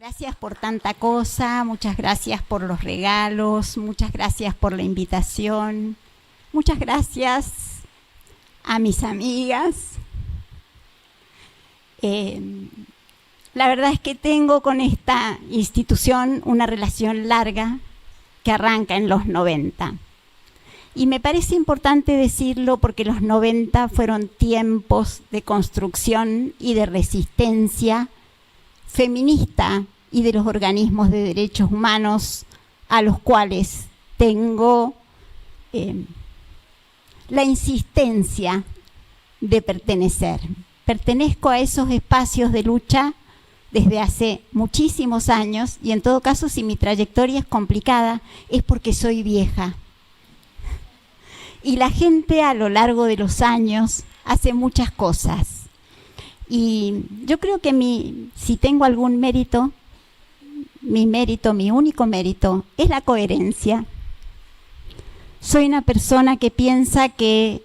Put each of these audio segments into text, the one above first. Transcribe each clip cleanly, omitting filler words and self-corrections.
Gracias por tanta cosa, muchas gracias por los regalos, muchas gracias por la invitación, muchas gracias a mis amigas. La verdad es que tengo con esta institución una relación larga que arranca en los 90. Y me parece importante decirlo porque los 90 fueron tiempos de construcción y de resistencia feminista y de los organismos de derechos humanos a los cuales tengo la insistencia de pertenecer. Pertenezco a esos espacios de lucha desde hace muchísimos años y en todo caso, si mi trayectoria es complicada, es porque soy vieja. Y la gente a lo largo de los años hace muchas cosas. Y yo creo que si tengo algún mérito, mi único mérito, es la coherencia. Soy una persona que piensa que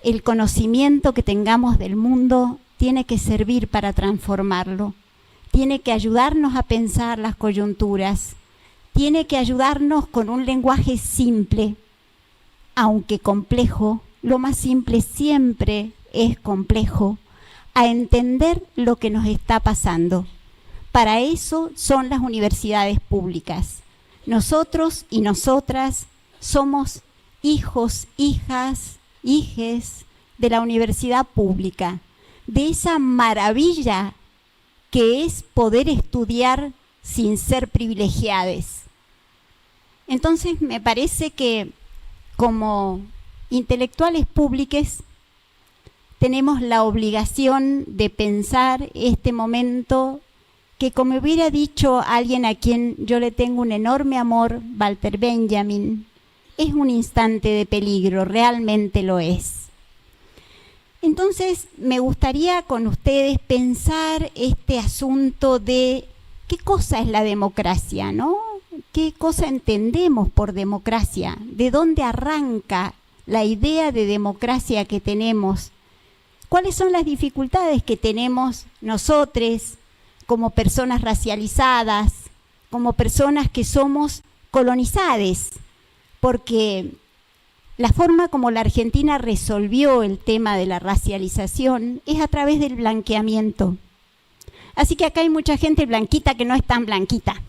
el conocimiento que tengamos del mundo tiene que servir para transformarlo, tiene que ayudarnos a pensar las coyunturas, tiene que ayudarnos con un lenguaje simple, aunque complejo. Lo más simple siempre es complejo, a entender lo que nos está pasando. Para eso son las universidades públicas. Nosotros y nosotras somos hijos, hijas, hijes de la universidad pública, de esa maravilla que es poder estudiar sin ser privilegiados. Entonces me parece que como intelectuales públicos tenemos la obligación de pensar este momento que, como hubiera dicho alguien a quien yo le tengo un enorme amor, Walter Benjamin, es un instante de peligro, realmente lo es. Entonces me gustaría con ustedes pensar este asunto de qué cosa es la democracia, ¿no? ¿Qué cosa entendemos por democracia? ¿De dónde arranca la idea de democracia que tenemos? ¿Cuáles son las dificultades que tenemos nosotros como personas racializadas, como personas que somos colonizadas? Porque la forma como la Argentina resolvió el tema de la racialización es a través del blanqueamiento. Así que acá hay mucha gente blanquita que no es tan blanquita.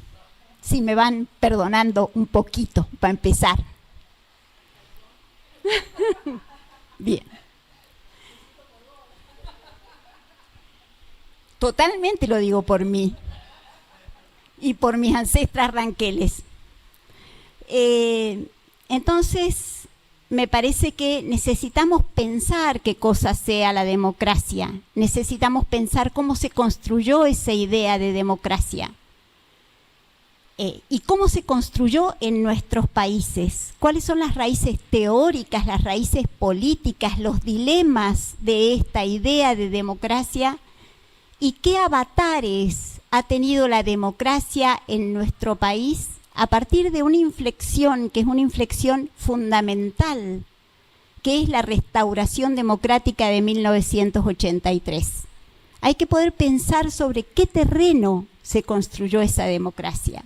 Si me van perdonando un poquito para empezar. Bien. Totalmente lo digo por mí y por mis ancestras ranqueles. Entonces, me parece que necesitamos pensar qué cosa sea la democracia. Necesitamos pensar cómo se construyó esa idea de democracia. Y cómo se construyó en nuestros países. ¿Cuáles son las raíces teóricas, las raíces políticas, los dilemas de esta idea de democracia? ¿Y qué avatares ha tenido la democracia en nuestro país a partir de una inflexión, que es una inflexión fundamental, que es la restauración democrática de 1983? Hay que poder pensar sobre qué terreno se construyó esa democracia,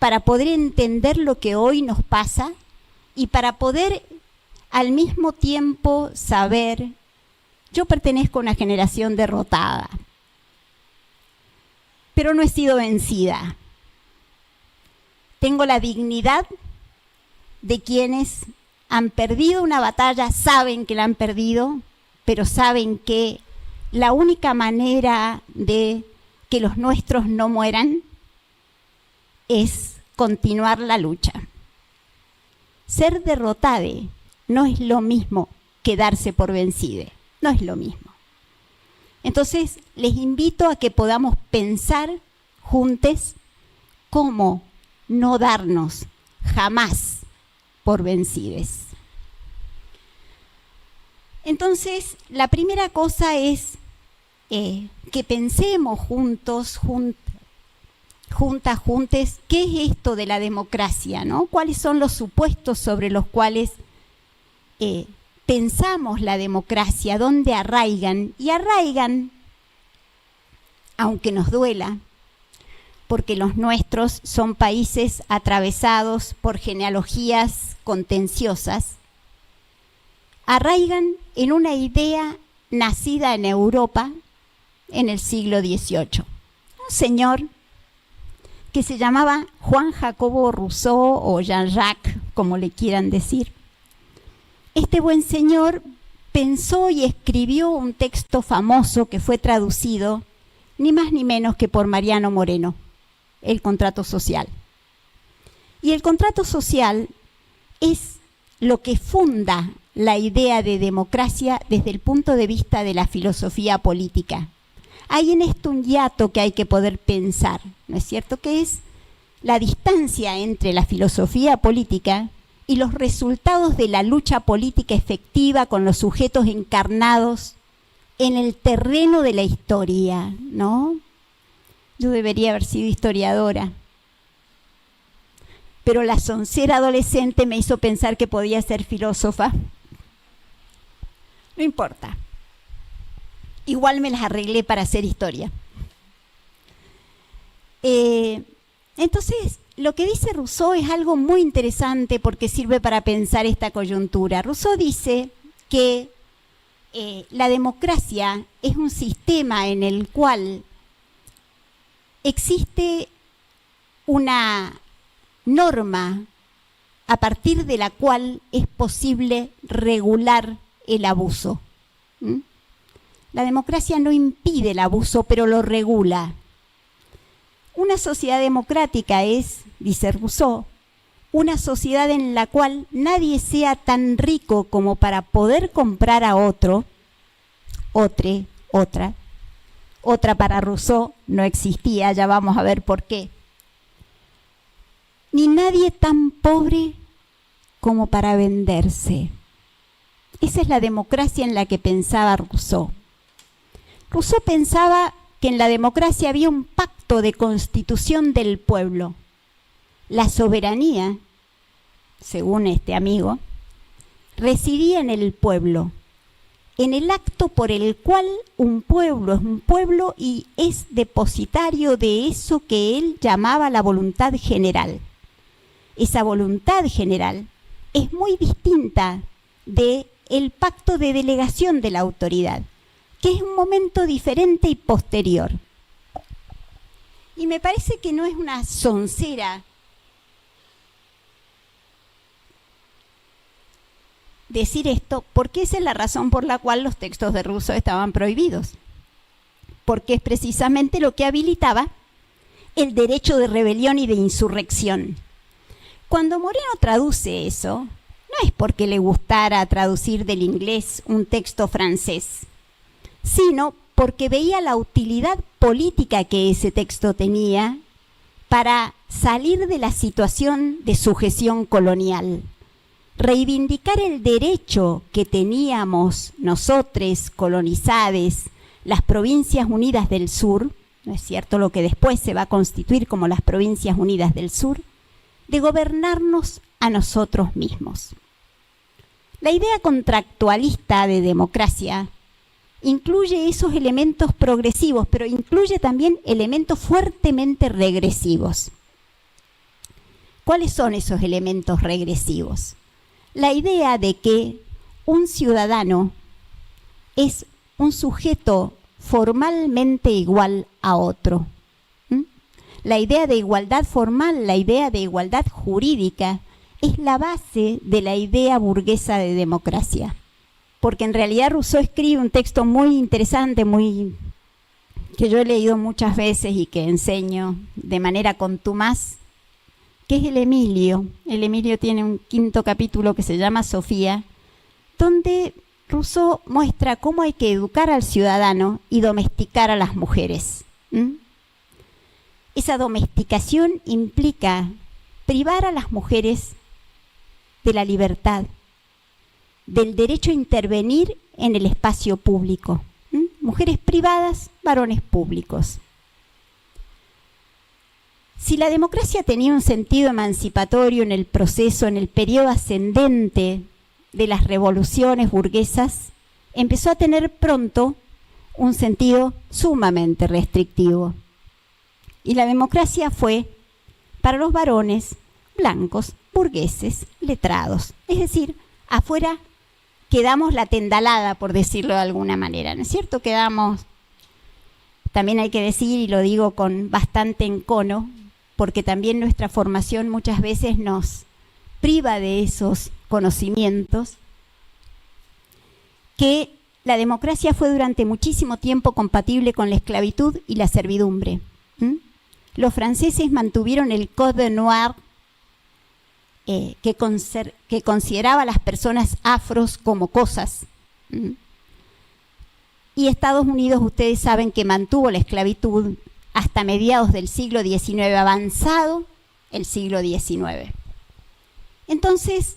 para poder entender lo que hoy nos pasa y para poder al mismo tiempo saber, yo pertenezco a una generación derrotada, pero no he sido vencida. Tengo la dignidad de quienes han perdido una batalla, saben que la han perdido, pero saben que la única manera de que los nuestros no mueran es continuar la lucha. Ser derrotade no es lo mismo que darse por vencide, no es lo mismo. Entonces, les invito a que podamos pensar juntos cómo no darnos jamás por vencides. Entonces, la primera cosa es que pensemos juntos, juntes, ¿qué es esto de la democracia, ¿no? ¿Cuáles son los supuestos sobre los cuales pensamos la democracia? ¿Dónde arraigan? Y arraigan, aunque nos duela, porque los nuestros son países atravesados por genealogías contenciosas, arraigan en una idea nacida en Europa en el siglo XVIII. Un señor que se llamaba Juan Jacobo Rousseau o Jean-Jacques, como le quieran decir. Este buen señor pensó y escribió un texto famoso que fue traducido ni más ni menos que por Mariano Moreno, el contrato social. Y el contrato social es lo que funda la idea de democracia desde el punto de vista de la filosofía política. Hay en esto un hiato que hay que poder pensar, ¿no es cierto? Que es la distancia entre la filosofía política y los resultados de la lucha política efectiva con los sujetos encarnados en el terreno de la historia, ¿no? Yo debería haber sido historiadora, pero la soncera adolescente me hizo pensar que podía ser filósofa. No importa. Igual me las arreglé para hacer historia. Entonces, lo que dice Rousseau es algo muy interesante porque sirve para pensar esta coyuntura. Rousseau dice que la democracia es un sistema en el cual existe una norma a partir de la cual es posible regular el abuso. La democracia no impide el abuso, pero lo regula. Una sociedad democrática es, dice Rousseau, una sociedad en la cual nadie sea tan rico como para poder comprar a otro, otra para Rousseau no existía, ya vamos a ver por qué. Ni nadie tan pobre como para venderse. Esa es la democracia en la que pensaba Rousseau. Rousseau pensaba que en la democracia había un pacto de constitución del pueblo. La soberanía, según este amigo, residía en el pueblo, en el acto por el cual un pueblo es un pueblo y es depositario de eso que él llamaba la voluntad general. Esa voluntad general es muy distinta del pacto de delegación de la autoridad, que es un momento diferente y posterior. Y me parece que no es una soncera decir esto, porque esa es la razón por la cual los textos de Rousseau estaban prohibidos, porque es precisamente lo que habilitaba el derecho de rebelión y de insurrección. Cuando Moreno traduce eso, no es porque le gustara traducir del inglés un texto francés, sino porque veía la utilidad política que ese texto tenía para salir de la situación de sujeción colonial, reivindicar el derecho que teníamos nosotros, colonizados, las Provincias Unidas del Sur, ¿no es cierto?, lo que después se va a constituir como las Provincias Unidas del Sur, de gobernarnos a nosotros mismos. La idea contractualista de democracia incluye esos elementos progresivos, pero incluye también elementos fuertemente regresivos. ¿Cuáles son esos elementos regresivos? La idea de que un ciudadano es un sujeto formalmente igual a otro. La idea de igualdad formal, la idea de igualdad jurídica, es la base de la idea burguesa de democracia. Porque en realidad Rousseau escribe un texto muy interesante, que yo he leído muchas veces y que enseño de manera contumaz, que es el Emilio. El Emilio tiene un 5º capítulo que se llama Sofía, donde Rousseau muestra cómo hay que educar al ciudadano y domesticar a las mujeres. Esa domesticación implica privar a las mujeres de la libertad, del derecho a intervenir en el espacio público. Mujeres privadas, varones públicos. Si la democracia tenía un sentido emancipatorio en el proceso, en el periodo ascendente de las revoluciones burguesas, empezó a tener pronto un sentido sumamente restrictivo. Y la democracia fue para los varones blancos, burgueses, letrados. Es decir, afuera quedamos la tendalada, por decirlo de alguna manera, ¿no es cierto? Quedamos, también hay que decir, y lo digo con bastante encono, porque también nuestra formación muchas veces nos priva de esos conocimientos, que la democracia fue durante muchísimo tiempo compatible con la esclavitud y la servidumbre. Los franceses mantuvieron el Code Noir, que consideraba a las personas afros como cosas. Y Estados Unidos, ustedes saben que mantuvo la esclavitud hasta mediados del siglo XIX, avanzado el siglo XIX. Entonces,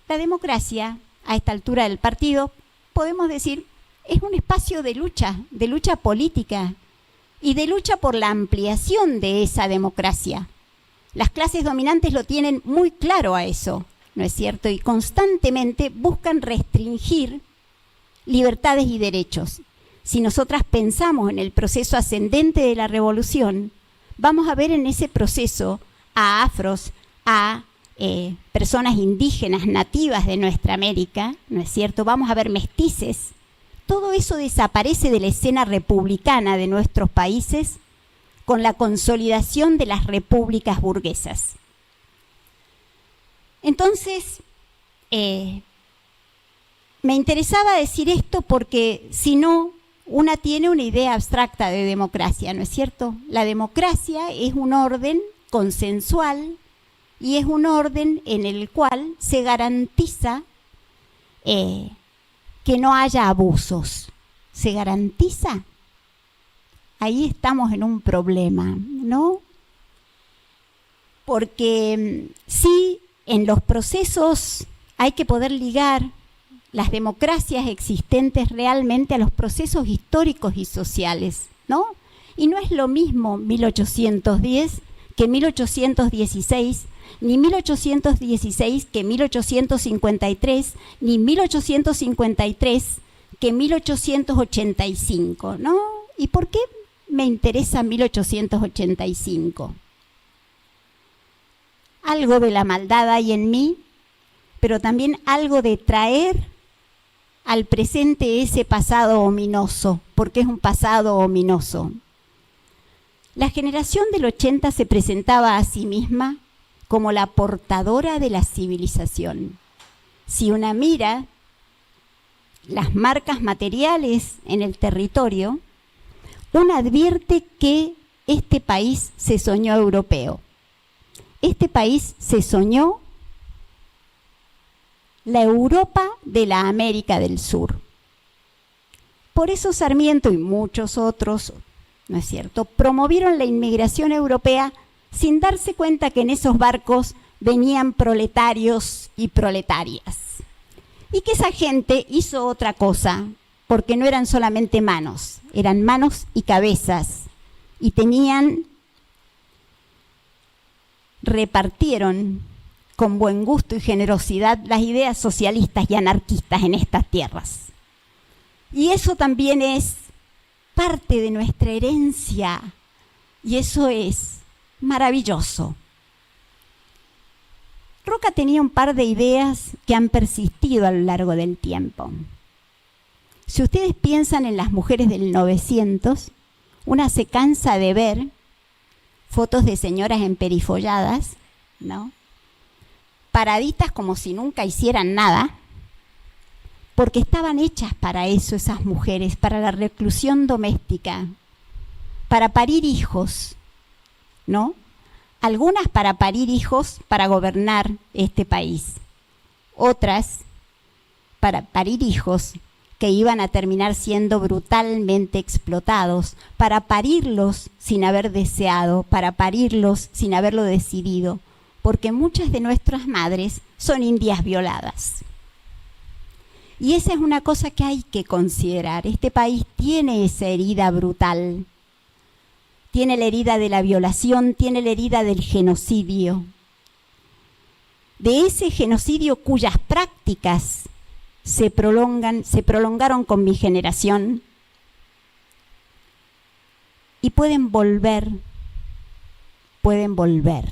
la democracia, a esta altura del partido, podemos decir, es un espacio de lucha política y de lucha por la ampliación de esa democracia. Las clases dominantes lo tienen muy claro a eso, ¿no es cierto? Y constantemente buscan restringir libertades y derechos. Si nosotras pensamos en el proceso ascendente de la revolución, vamos a ver en ese proceso a afros, a personas indígenas nativas de nuestra América, ¿no es cierto? Vamos a ver mestices. Todo eso desaparece de la escena republicana de nuestros países con la consolidación de las repúblicas burguesas. Entonces, me interesaba decir esto porque si no, una tiene una idea abstracta de democracia, ¿no es cierto? La democracia es un orden consensual y es un orden en el cual se garantiza que no haya abusos. ¿Se garantiza? Ahí estamos en un problema, ¿no? Porque sí, en los procesos hay que poder ligar las democracias existentes realmente a los procesos históricos y sociales, ¿no? Y no es lo mismo 1810 que 1816, ni 1816 que 1853, ni 1853 que 1885, ¿no? ¿Y por qué me interesa 1885? Algo de la maldad hay en mí, pero también algo de traer al presente ese pasado ominoso, porque es un pasado ominoso. La generación del 80 se presentaba a sí misma como la portadora de la civilización. Si una mira las marcas materiales en el territorio, una advierte que este país se soñó europeo. Este país se soñó la Europa de la América del Sur. Por eso Sarmiento y muchos otros, ¿no es cierto?, promovieron la inmigración europea sin darse cuenta que en esos barcos venían proletarios y proletarias. Y que esa gente hizo otra cosa, porque no eran solamente manos, eran manos y cabezas. Y repartieron con buen gusto y generosidad las ideas socialistas y anarquistas en estas tierras. Y eso también es parte de nuestra herencia, y eso es maravilloso. Roca tenía un par de ideas que han persistido a lo largo del tiempo. Si ustedes piensan en las mujeres del 900, una se cansa de ver fotos de señoras emperifolladas, ¿no?, paraditas como si nunca hicieran nada, porque estaban hechas para eso esas mujeres, para la reclusión doméstica, para parir hijos, ¿no? Algunas para parir hijos para gobernar este país, otras para parir hijos que iban a terminar siendo brutalmente explotados, para parirlos sin haber deseado, para parirlos sin haberlo decidido, porque muchas de nuestras madres son indias violadas. Y esa es una cosa que hay que considerar. Este país tiene esa herida brutal. Tiene la herida de la violación, tiene la herida del genocidio. De ese genocidio cuyas prácticas se prolongaron con mi generación y pueden volver pueden volver.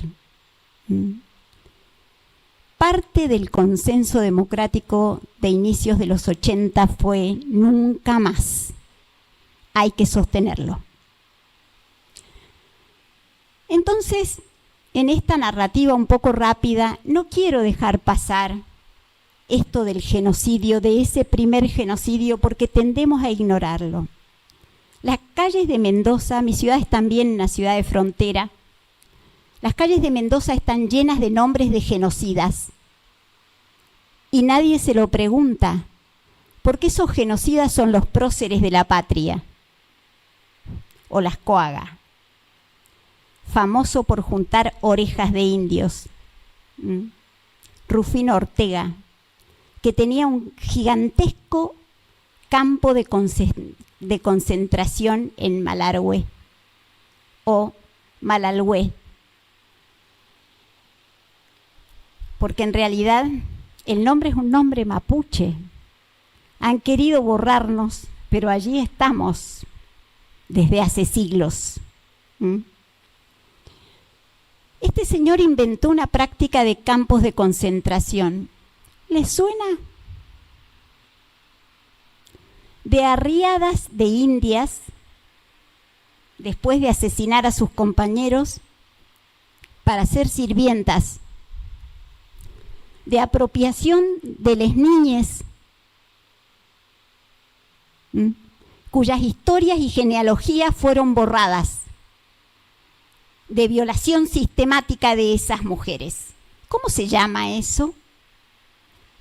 Parte del consenso democrático de inicios de los 80 fue nunca más. Hay que sostenerlo. Entonces, en esta narrativa un poco rápida, no quiero dejar pasar esto del genocidio, de ese primer genocidio, porque tendemos a ignorarlo. Las calles de Mendoza, mi ciudad es también una ciudad de frontera, las calles de Mendoza están llenas de nombres de genocidas y nadie se lo pregunta, porque esos genocidas son los próceres de la patria, o las coagas, famoso por juntar orejas de indios. Rufino Ortega, que tenía un gigantesco campo de concentración en Malargüe o Malalgüe, porque en realidad el nombre es un nombre mapuche. Han querido borrarnos, pero allí estamos desde hace siglos. Este señor inventó una práctica de campos de concentración. ¿Les suena? De arriadas de indias, después de asesinar a sus compañeros, para ser sirvientas, de apropiación de las niñas, cuyas historias y genealogías fueron borradas, de violación sistemática de esas mujeres. ¿Cómo se llama eso?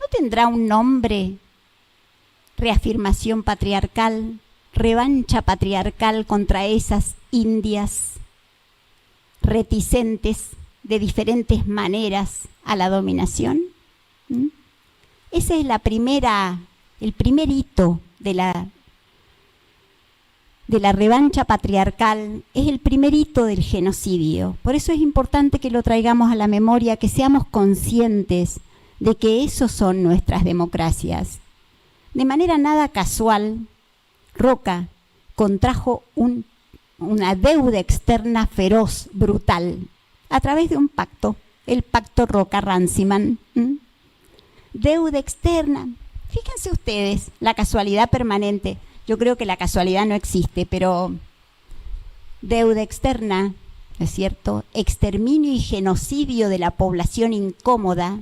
¿No tendrá un nombre? Reafirmación patriarcal, revancha patriarcal contra esas indias reticentes de diferentes maneras a la dominación. Ese es el primer hito de la revancha patriarcal, es el primer hito del genocidio. Por eso es importante que lo traigamos a la memoria, que seamos conscientes de que esos son nuestras democracias. De manera nada casual, Roca contrajo una deuda externa feroz, brutal, a través de un pacto, el pacto Roca-Ranciman. Deuda externa. Fíjense ustedes, la casualidad permanente. Yo creo que la casualidad no existe, pero deuda externa, ¿no es cierto? Exterminio y genocidio de la población incómoda,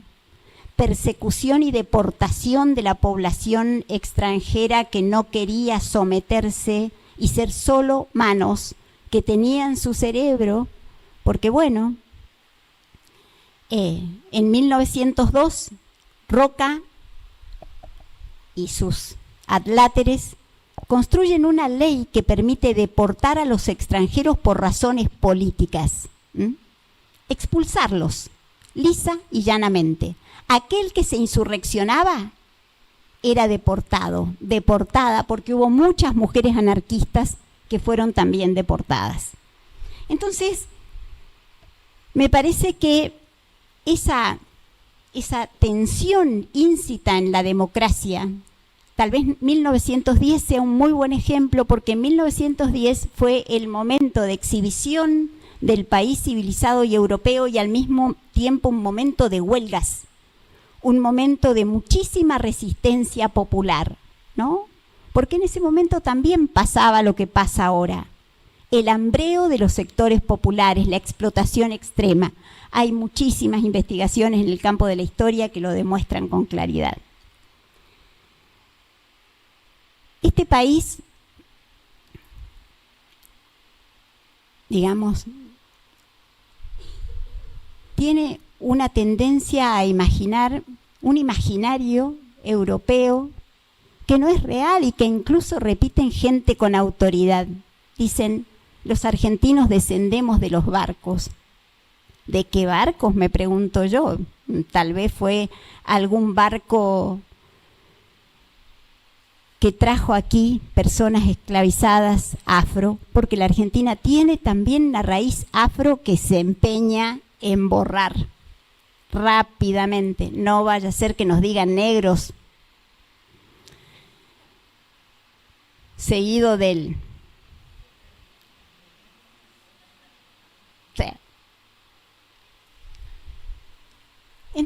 persecución y deportación de la población extranjera que no quería someterse y ser solo manos que tenían su cerebro, porque bueno, en 1902 Roca y sus adláteres construyen una ley que permite deportar a los extranjeros por razones políticas, expulsarlos lisa y llanamente. Aquel que se insurreccionaba era deportada, porque hubo muchas mujeres anarquistas que fueron también deportadas. Entonces, me parece que esa tensión íncita en la democracia, tal vez 1910 sea un muy buen ejemplo, porque en 1910 fue el momento de exhibición del país civilizado y europeo y al mismo tiempo un momento de huelgas, un momento de muchísima resistencia popular, ¿no? Porque en ese momento también pasaba lo que pasa ahora, el hambreo de los sectores populares, la explotación extrema. Hay muchísimas investigaciones en el campo de la historia que lo demuestran con claridad. Este país, digamos, tiene una tendencia a imaginar un imaginario europeo que no es real y que incluso repiten gente con autoridad. Dicen, los argentinos descendemos de los barcos. ¿De qué barcos? Me pregunto yo. Tal vez fue algún barco que trajo aquí personas esclavizadas afro, porque la Argentina tiene también una raíz afro que se empeña en borrar rápidamente. No vaya a ser que nos digan negros, seguido del...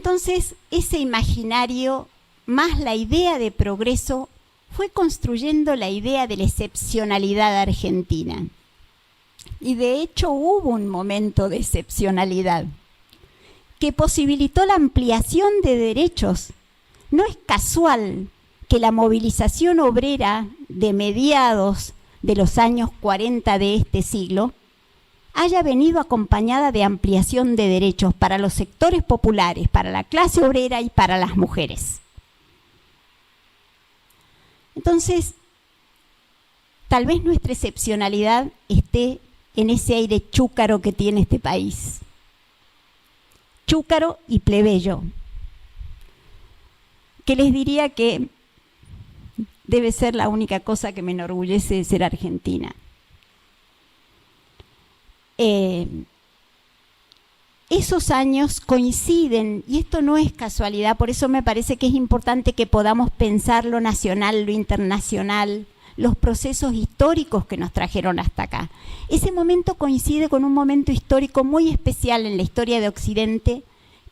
entonces ese imaginario más la idea de progreso fue construyendo la idea de la excepcionalidad argentina. Y de hecho hubo un momento de excepcionalidad que posibilitó la ampliación de derechos. No es casual que la movilización obrera de mediados de los años 40 de este siglo haya venido acompañada de ampliación de derechos para los sectores populares, para la clase obrera y para las mujeres. Entonces, tal vez nuestra excepcionalidad esté en ese aire chúcaro que tiene este país. Chúcaro y plebeyo. Que les diría que debe ser la única cosa que me enorgullece de ser argentina. Esos años coinciden, y esto no es casualidad, por eso me parece que es importante que podamos pensar lo nacional, lo internacional, los procesos históricos que nos trajeron hasta acá. Ese momento coincide con un momento histórico muy especial en la historia de Occidente,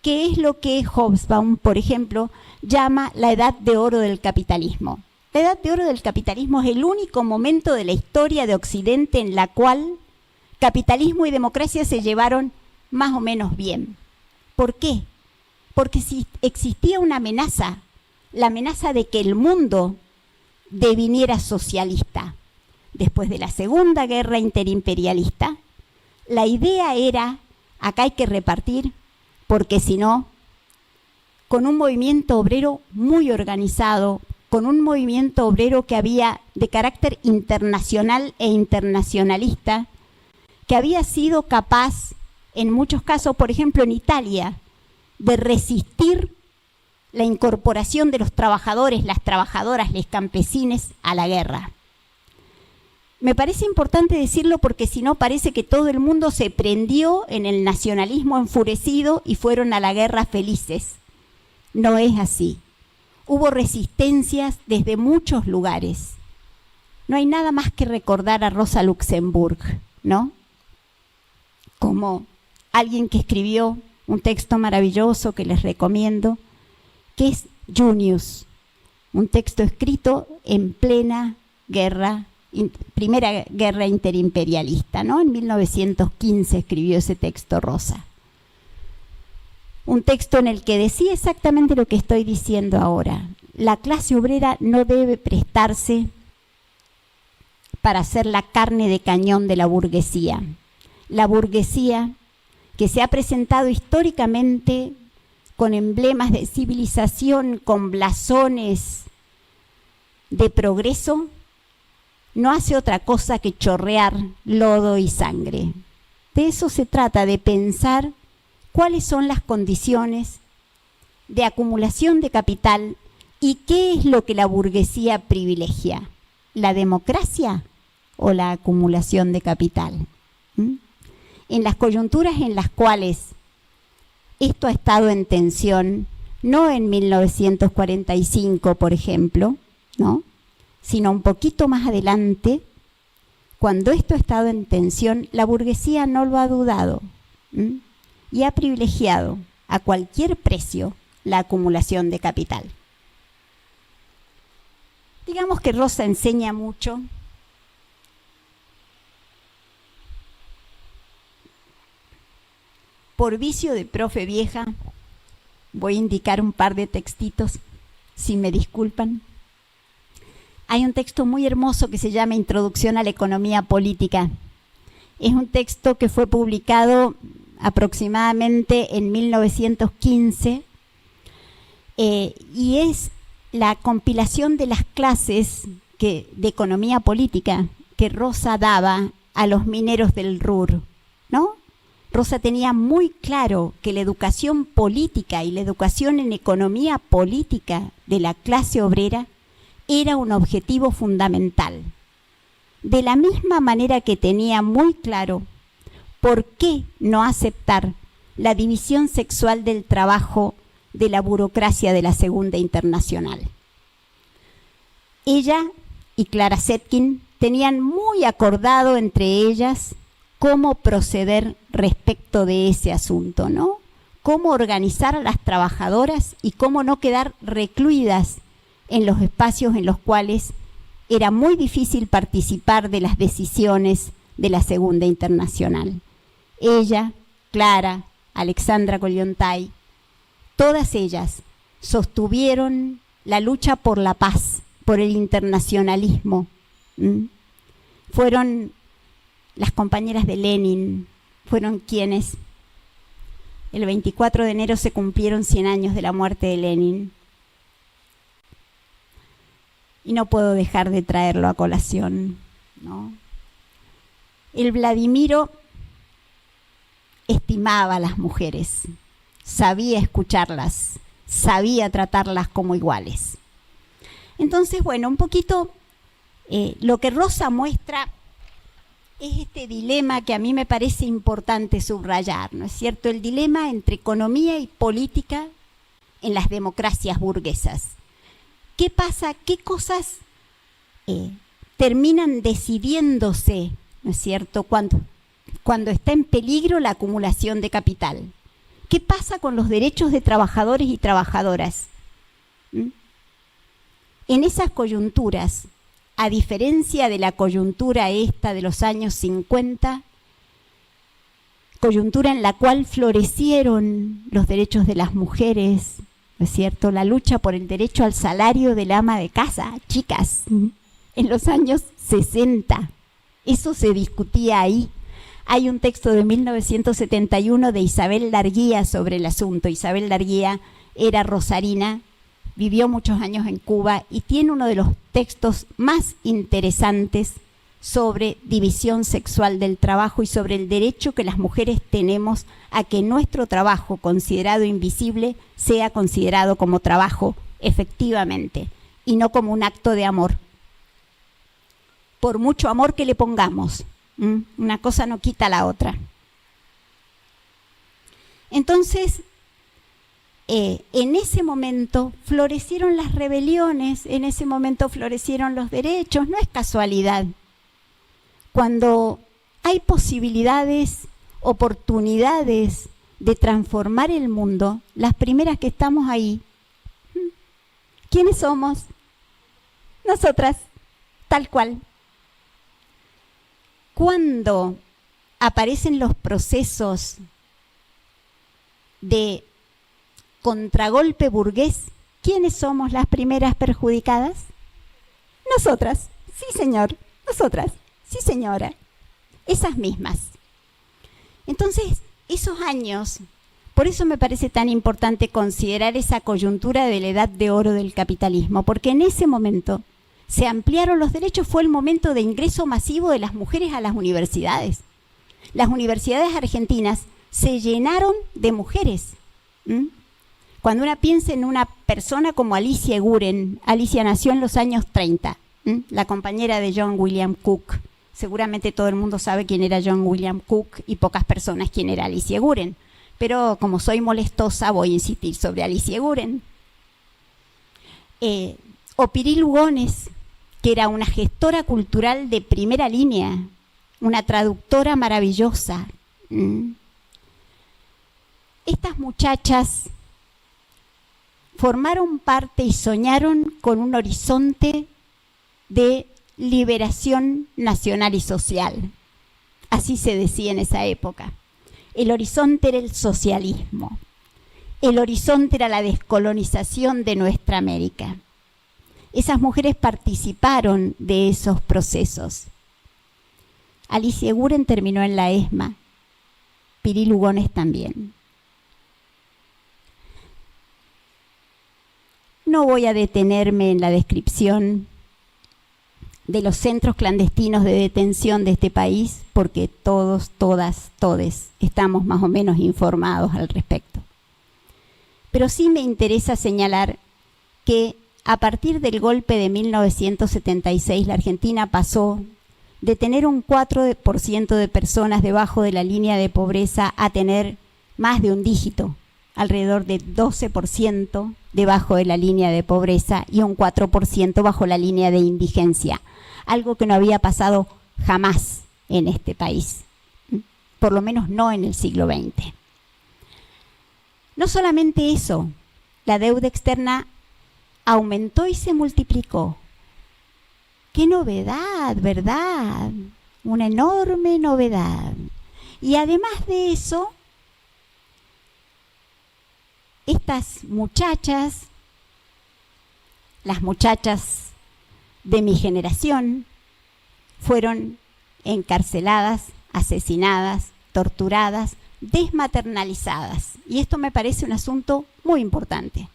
que es lo que Hobsbawm, por ejemplo, llama la edad de oro del capitalismo. La edad de oro del capitalismo es el único momento de la historia de Occidente en la cual capitalismo y democracia se llevaron más o menos bien. ¿Por qué? Porque si existía una amenaza, la amenaza de que el mundo deviniera socialista. Después de la Segunda Guerra Interimperialista, la idea era, acá hay que repartir, porque si no, con un movimiento obrero muy organizado, con un movimiento obrero que había de carácter internacional e internacionalista, que había sido capaz, en muchos casos, por ejemplo en Italia, de resistir la incorporación de los trabajadores, las trabajadoras, los campesines a la guerra. Me parece importante decirlo porque si no parece que todo el mundo se prendió en el nacionalismo enfurecido y fueron a la guerra felices. No es así. Hubo resistencias desde muchos lugares. No hay nada más que recordar a Rosa Luxemburg, ¿no? Como alguien que escribió un texto maravilloso que les recomiendo, que es Junius, un texto escrito en plena guerra, primera guerra interimperialista, ¿no? En 1915 escribió ese texto Rosa. Un texto en el que decía exactamente lo que estoy diciendo ahora. La clase obrera no debe prestarse para ser la carne de cañón de la burguesía. La burguesía, que se ha presentado históricamente con emblemas de civilización, con blasones de progreso, no hace otra cosa que chorrear lodo y sangre. De eso se trata, de pensar cuáles son las condiciones de acumulación de capital y qué es lo que la burguesía privilegia, la democracia o la acumulación de capital. En las coyunturas en las cuales esto ha estado en tensión, no en 1945, por ejemplo, ¿no?, sino un poquito más adelante, cuando esto ha estado en tensión, la burguesía no lo ha dudado y ha privilegiado a cualquier precio la acumulación de capital. Digamos que Rosa enseña mucho. Por vicio de profe vieja, voy a indicar un par de textitos, si me disculpan. Hay un texto muy hermoso que se llama Introducción a la Economía Política. Es un texto que fue publicado aproximadamente en 1915 y es la compilación de las clases de economía política que Rosa daba a los mineros del Ruhr, ¿no? Rosa tenía muy claro que la educación política y la educación en economía política de la clase obrera era un objetivo fundamental. De la misma manera que tenía muy claro por qué no aceptar la división sexual del trabajo de la burocracia de la Segunda Internacional. Ella y Clara Zetkin tenían muy acordado entre ellas cómo proceder respecto de ese asunto, ¿no? cómo organizar a las trabajadoras y cómo no quedar recluidas en los espacios en los cuales era muy difícil participar de las decisiones de la Segunda Internacional. Ella, Clara, Alexandra Kollontai, todas ellas sostuvieron la lucha por la paz, por el internacionalismo. Fueron las compañeras de Lenin, fueron quienes el 24 de enero se cumplieron 100 años de la muerte de Lenin. Y no puedo dejar de traerlo a colación, ¿no? El Vladimiro estimaba a las mujeres, sabía escucharlas, sabía tratarlas como iguales. Entonces, bueno, un poquito lo que Rosa muestra es este dilema que a mí me parece importante subrayar, ¿no es cierto? El dilema entre economía y política en las democracias burguesas. ¿Qué pasa? ¿Qué cosas terminan decidiéndose, ¿no es cierto?, cuando está en peligro la acumulación de capital? ¿Qué pasa con los derechos de trabajadores y trabajadoras? En esas coyunturas, a diferencia de la coyuntura esta de los años 50, coyuntura en la cual florecieron los derechos de las mujeres, ¿no es cierto?, la lucha por el derecho al salario del ama de casa, chicas, en los años 60. Eso se discutía ahí. Hay un texto de 1971 de Isabel Larguía sobre el asunto. Isabel Larguía era rosarina, vivió muchos años en Cuba y tiene uno de los textos más interesantes sobre división sexual del trabajo y sobre el derecho que las mujeres tenemos a que nuestro trabajo, considerado invisible, sea considerado como trabajo efectivamente y no como un acto de amor. Por mucho amor que le pongamos, una cosa no quita la otra. Entonces, en ese momento florecieron las rebeliones, en ese momento florecieron los derechos, no es casualidad. Cuando hay posibilidades, oportunidades de transformar el mundo, las primeras que estamos ahí, ¿quiénes somos? Nosotras, tal cual. Cuando aparecen los procesos de contragolpe burgués, ¿quiénes somos las primeras perjudicadas? Nosotras, sí señor, nosotras, sí señora, esas mismas. Entonces, esos años, por eso me parece tan importante considerar esa coyuntura de la edad de oro del capitalismo, porque en ese momento se ampliaron los derechos, fue el momento de ingreso masivo de las mujeres a las universidades. Las universidades argentinas se llenaron de mujeres. Cuando uno piensa en una persona como Alicia Eguren, Alicia nació en los años 30, la compañera de John William Cook. Seguramente todo el mundo sabe quién era John William Cook y pocas personas quién era Alicia Eguren. Pero como soy molestosa voy a insistir sobre Alicia Eguren. O Piri Lugones, que era una gestora cultural de primera línea, una traductora maravillosa. Estas muchachas formaron parte y soñaron con un horizonte de liberación nacional y social. Así se decía en esa época. El horizonte era el socialismo. El horizonte era la descolonización de nuestra América. Esas mujeres participaron de esos procesos. Alicia Eguren terminó en la ESMA, Piri Lugones también. No voy a detenerme en la descripción de los centros clandestinos de detención de este país, porque todos, todas, todes estamos más o menos informados al respecto. Pero sí me interesa señalar que a partir del golpe de 1976, la Argentina pasó de tener un 4% de personas debajo de la línea de pobreza a tener más de un dígito, alrededor de 12% debajo de la línea de pobreza y un 4% bajo la línea de indigencia, algo que no había pasado jamás en este país, por lo menos no en el siglo XX. No solamente eso, la deuda externa aumentó y se multiplicó. ¡Qué novedad, verdad! Una enorme novedad. Y además de eso, estas muchachas, las muchachas de mi generación, fueron encarceladas, asesinadas, torturadas, desmaternalizadas. Y esto me parece un asunto muy importante,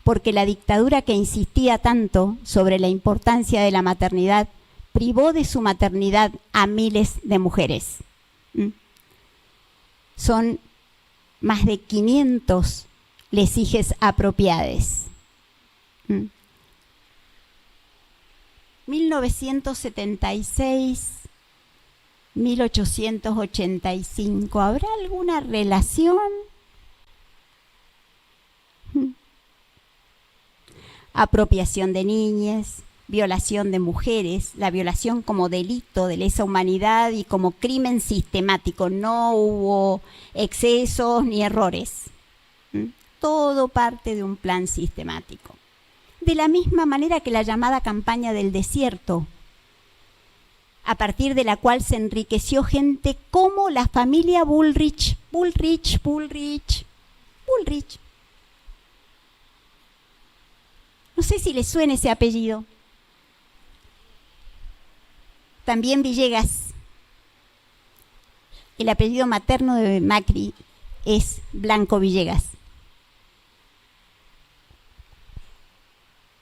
porque la dictadura que insistía tanto sobre la importancia de la maternidad privó de su maternidad a miles de mujeres. Son más de 500 lesiges apropiades. 1976, 1885. ¿Habrá alguna relación? Apropiación de niñas, violación de mujeres, la violación como delito de lesa humanidad y como crimen sistemático. No hubo excesos ni errores. Todo parte de un plan sistemático. De la misma manera que la llamada campaña del desierto, a partir de la cual se enriqueció gente como la familia Bullrich. No sé si les suena ese apellido. También Villegas. El apellido materno de Macri es Blanco Villegas.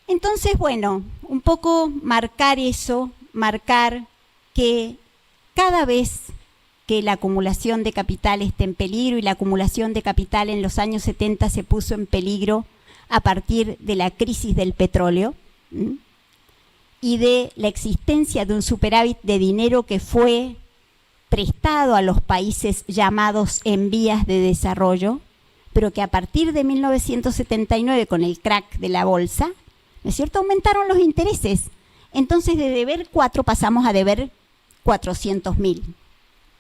Entonces, bueno, un poco marcar eso, marcar que cada vez que la acumulación de capital esté en peligro, y la acumulación de capital en los años 70 se puso en peligro a partir de la crisis del petróleo y de la existencia de un superávit de dinero que fue prestado a los países llamados en vías de desarrollo, pero que a partir de 1979, con el crack de la bolsa, ¿no es cierto?, aumentaron los intereses. Entonces, de deber 4 pasamos a deber 400.000,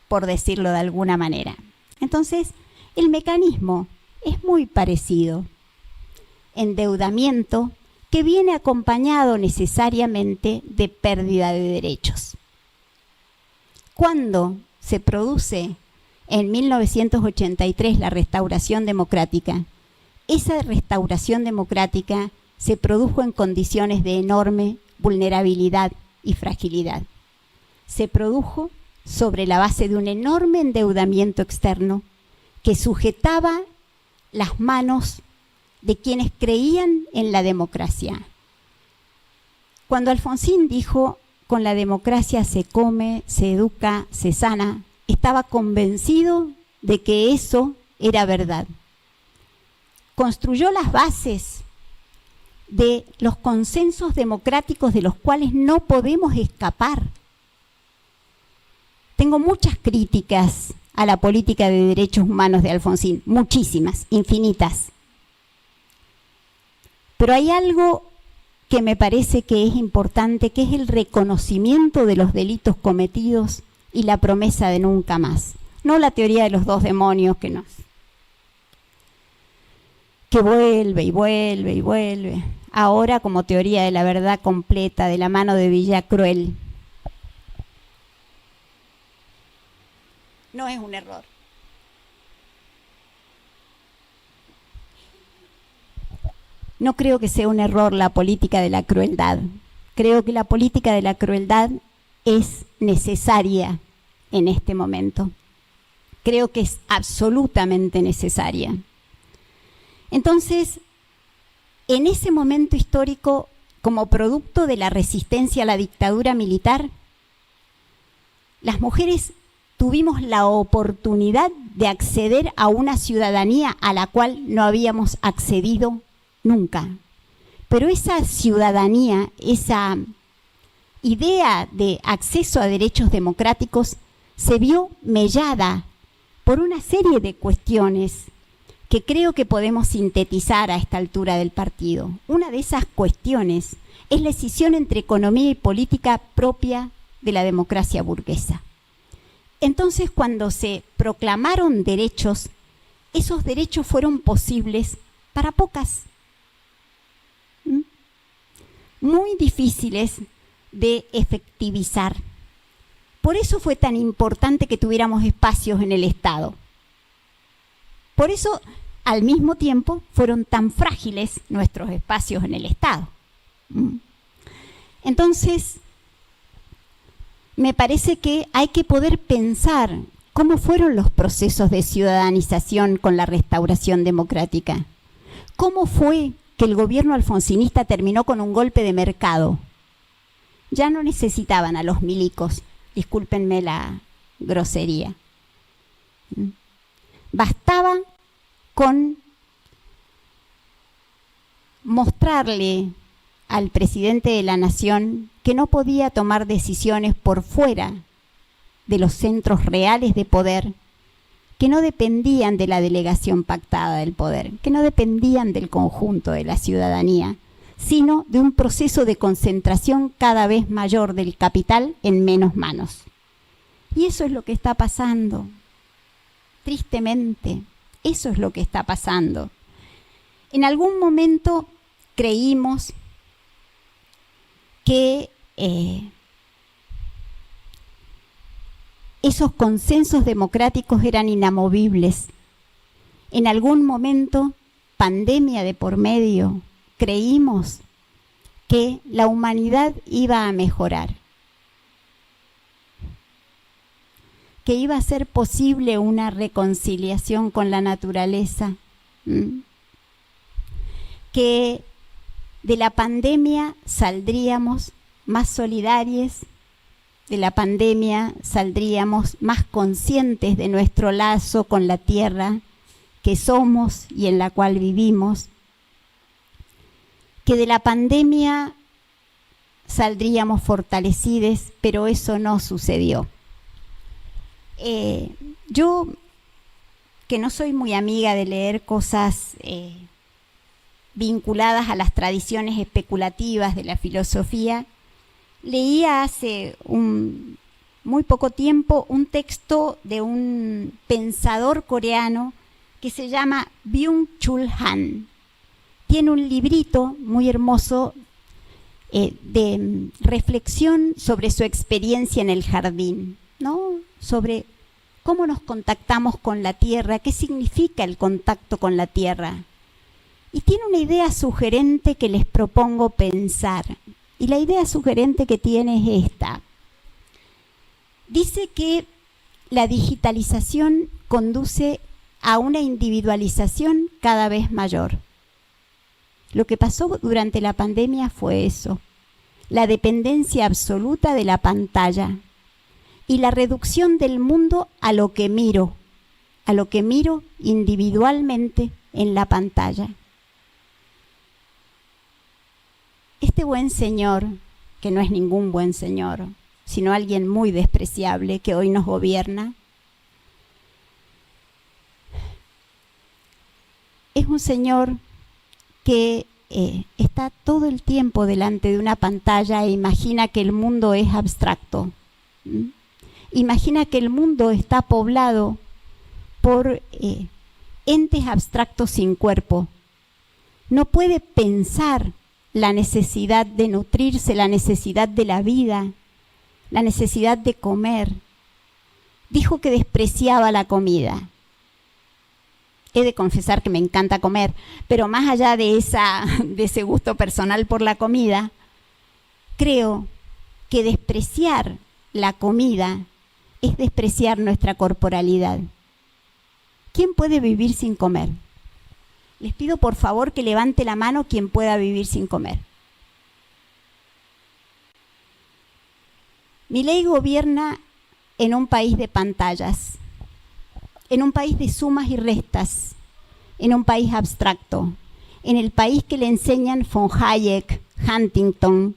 por decirlo de alguna manera. Entonces, el mecanismo es muy parecido. Endeudamiento que viene acompañado necesariamente de pérdida de derechos. Cuando se produce en 1983 la restauración democrática, esa restauración democrática se produjo en condiciones de enorme vulnerabilidad y fragilidad. Se produjo sobre la base de un enorme endeudamiento externo que sujetaba las manos de quienes creían en la democracia. Cuando Alfonsín dijo, con la democracia se come, se educa, se sana, estaba convencido de que eso era verdad. Construyó las bases de los consensos democráticos de los cuales no podemos escapar. Tengo muchas críticas a la política de derechos humanos de Alfonsín, muchísimas, infinitas. Pero hay algo que me parece que es importante, que es el reconocimiento de los delitos cometidos y la promesa de nunca más. No la teoría de los 2 demonios que vuelve y vuelve y vuelve. Ahora como teoría de la verdad completa, de la mano de Villacruel. No es un error. No creo que sea un error la política de la crueldad. Creo que la política de la crueldad es necesaria en este momento. Creo que es absolutamente necesaria. Entonces, en ese momento histórico, como producto de la resistencia a la dictadura militar, las mujeres tuvimos la oportunidad de acceder a una ciudadanía a la cual no habíamos accedido nunca. Pero esa ciudadanía, esa idea de acceso a derechos democráticos se vio mellada por una serie de cuestiones que creo que podemos sintetizar a esta altura del partido. Una de esas cuestiones es la escisión entre economía y política propia de la democracia burguesa. Entonces, cuando se proclamaron derechos, esos derechos fueron posibles para pocas. Muy difíciles de efectivizar. Por eso fue tan importante que tuviéramos espacios en el Estado. Por eso, al mismo tiempo, fueron tan frágiles nuestros espacios en el Estado. Entonces, me parece que hay que poder pensar cómo fueron los procesos de ciudadanización con la restauración democrática. ¿Cómo fue que el gobierno alfonsinista terminó con un golpe de mercado? Ya no necesitaban a los milicos, discúlpenme la grosería. Bastaba con mostrarle al presidente de la nación que no podía tomar decisiones por fuera de los centros reales de poder, que no dependían de la delegación pactada del poder, que no dependían del conjunto de la ciudadanía, sino de un proceso de concentración cada vez mayor del capital en menos manos. Y eso es lo que está pasando, tristemente, eso es lo que está pasando. En algún momento creímos que esos consensos democráticos eran inamovibles. En algún momento, pandemia de por medio, creímos que la humanidad iba a mejorar, que iba a ser posible una reconciliación con la naturaleza, que de la pandemia saldríamos más solidarios, de la pandemia saldríamos más conscientes de nuestro lazo con la tierra que somos y en la cual vivimos, que de la pandemia saldríamos fortalecidos, pero eso no sucedió. Yo, que no soy muy amiga de leer cosas vinculadas a las tradiciones especulativas de la filosofía, leía hace muy poco tiempo un texto de un pensador coreano que se llama Byung-Chul Han. Tiene un librito muy hermoso de reflexión sobre su experiencia en el jardín, ¿no? Sobre cómo nos contactamos con la tierra, qué significa el contacto con la tierra. Y tiene una idea sugerente que les propongo pensar. Y la idea sugerente que tiene es esta. Dice que la digitalización conduce a una individualización cada vez mayor. Lo que pasó durante la pandemia fue eso, la dependencia absoluta de la pantalla y la reducción del mundo a lo que miro individualmente en la pantalla. Este buen señor, que no es ningún buen señor, sino alguien muy despreciable que hoy nos gobierna, es un señor que está todo el tiempo delante de una pantalla e imagina que el mundo es abstracto. Imagina que el mundo está poblado por entes abstractos sin cuerpo. No puede pensar la necesidad de nutrirse, la necesidad de la vida, la necesidad de comer. Dijo que despreciaba la comida. He de confesar que me encanta comer, pero más allá de ese gusto personal por la comida, creo que despreciar la comida es despreciar nuestra corporalidad. ¿Quién puede vivir sin comer? Les pido por favor que levante la mano quien pueda vivir sin comer. Milei gobierna en un país de pantallas, en un país de sumas y restas, en un país abstracto, en el país que le enseñan von Hayek, Huntington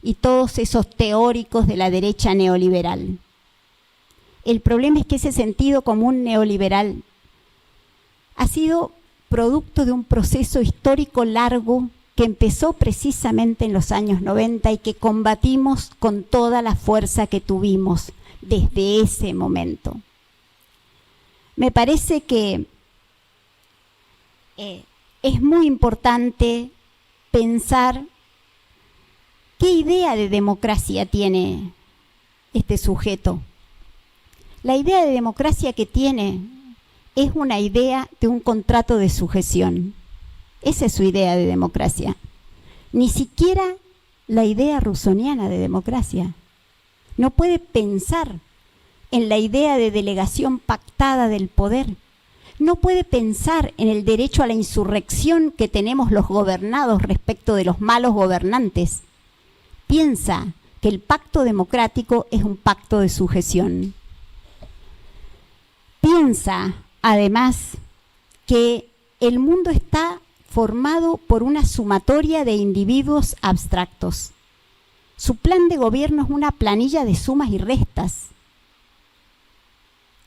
y todos esos teóricos de la derecha neoliberal. El problema es que ese sentido común neoliberal ha sido producto de un proceso histórico largo que empezó precisamente en los años 90 y que combatimos con toda la fuerza que tuvimos desde ese momento. Me parece que es muy importante pensar qué idea de democracia tiene este sujeto. La idea de democracia que tiene es una idea de un contrato de sujeción. Esa es su idea de democracia. Ni siquiera la idea rusoniana de democracia. No puede pensar en la idea de delegación pactada del poder. No puede pensar en el derecho a la insurrección que tenemos los gobernados respecto de los malos gobernantes. Piensa que el pacto democrático es un pacto de sujeción. Piensa, además, que el mundo está formado por una sumatoria de individuos abstractos. Su plan de gobierno es una planilla de sumas y restas.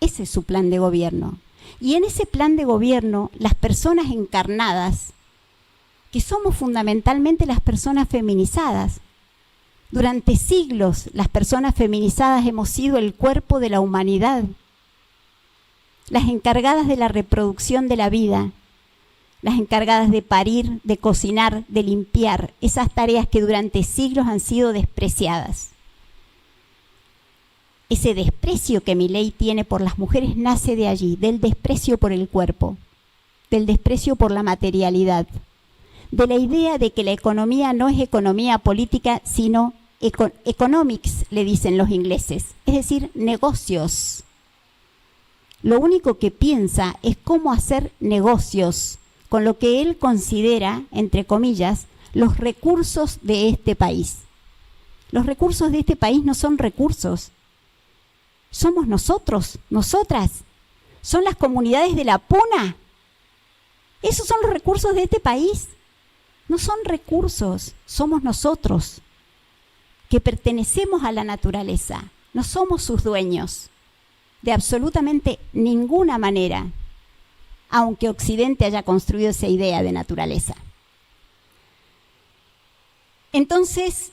Ese es su plan de gobierno. Y en ese plan de gobierno, las personas encarnadas, que somos fundamentalmente las personas feminizadas, durante siglos las personas feminizadas hemos sido el cuerpo de la humanidad, las encargadas de la reproducción de la vida, las encargadas de parir, de cocinar, de limpiar, esas tareas que durante siglos han sido despreciadas. Ese desprecio que Milei tiene por las mujeres nace de allí, del desprecio por el cuerpo, del desprecio por la materialidad, de la idea de que la economía no es economía política, sino economics, le dicen los ingleses, es decir, negocios. Lo único que piensa es cómo hacer negocios con lo que él considera, entre comillas, los recursos de este país. Los recursos de este país no son recursos. Somos nosotros, nosotras. Son las comunidades de la Puna. Esos son los recursos de este país. No son recursos, somos nosotros, que pertenecemos a la naturaleza. No somos sus dueños, de absolutamente ninguna manera, aunque Occidente haya construido esa idea de naturaleza. Entonces,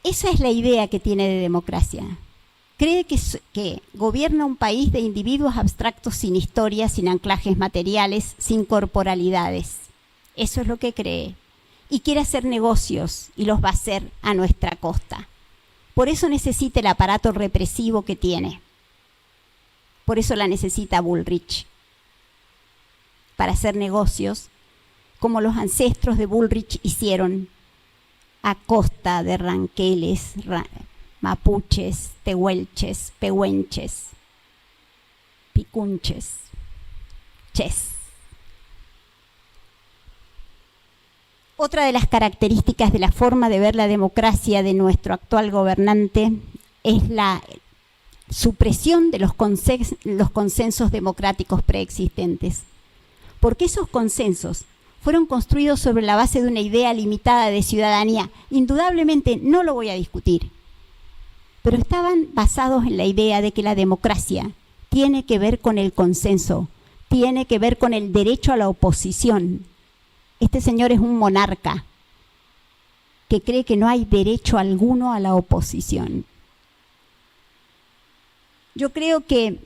esa es la idea que tiene de democracia. Cree que gobierna un país de individuos abstractos sin historia, sin anclajes materiales, sin corporalidades. Eso es lo que cree. Y quiere hacer negocios y los va a hacer a nuestra costa. Por eso necesita el aparato represivo que tiene. Por eso la necesita Bullrich. Para hacer negocios como los ancestros de Bullrich hicieron a costa de ranqueles, mapuches, tehuelches, pehuenches, picunches, ches. Otra de las características de la forma de ver la democracia de nuestro actual gobernante es la supresión de los consensos democráticos preexistentes. Porque esos consensos fueron construidos sobre la base de una idea limitada de ciudadanía. Indudablemente no lo voy a discutir, pero estaban basados en la idea de que la democracia tiene que ver con el consenso, tiene que ver con el derecho a la oposición. Este señor es un monarca que cree que no hay derecho alguno a la oposición. Yo creo que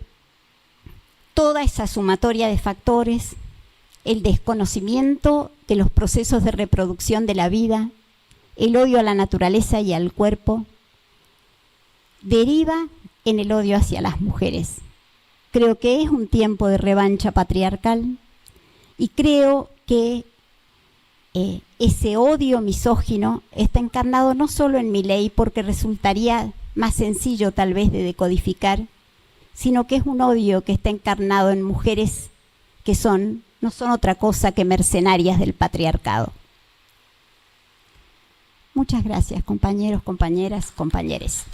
toda esa sumatoria de factores, el desconocimiento de los procesos de reproducción de la vida, el odio a la naturaleza y al cuerpo, deriva en el odio hacia las mujeres. Creo que es un tiempo de revancha patriarcal y creo que ese odio misógino está encarnado no solo en Milei, porque resultaría más sencillo tal vez de decodificar, sino que es un odio que está encarnado en mujeres que no son otra cosa que mercenarias del patriarcado. Muchas gracias, compañeros, compañeras, compañeres.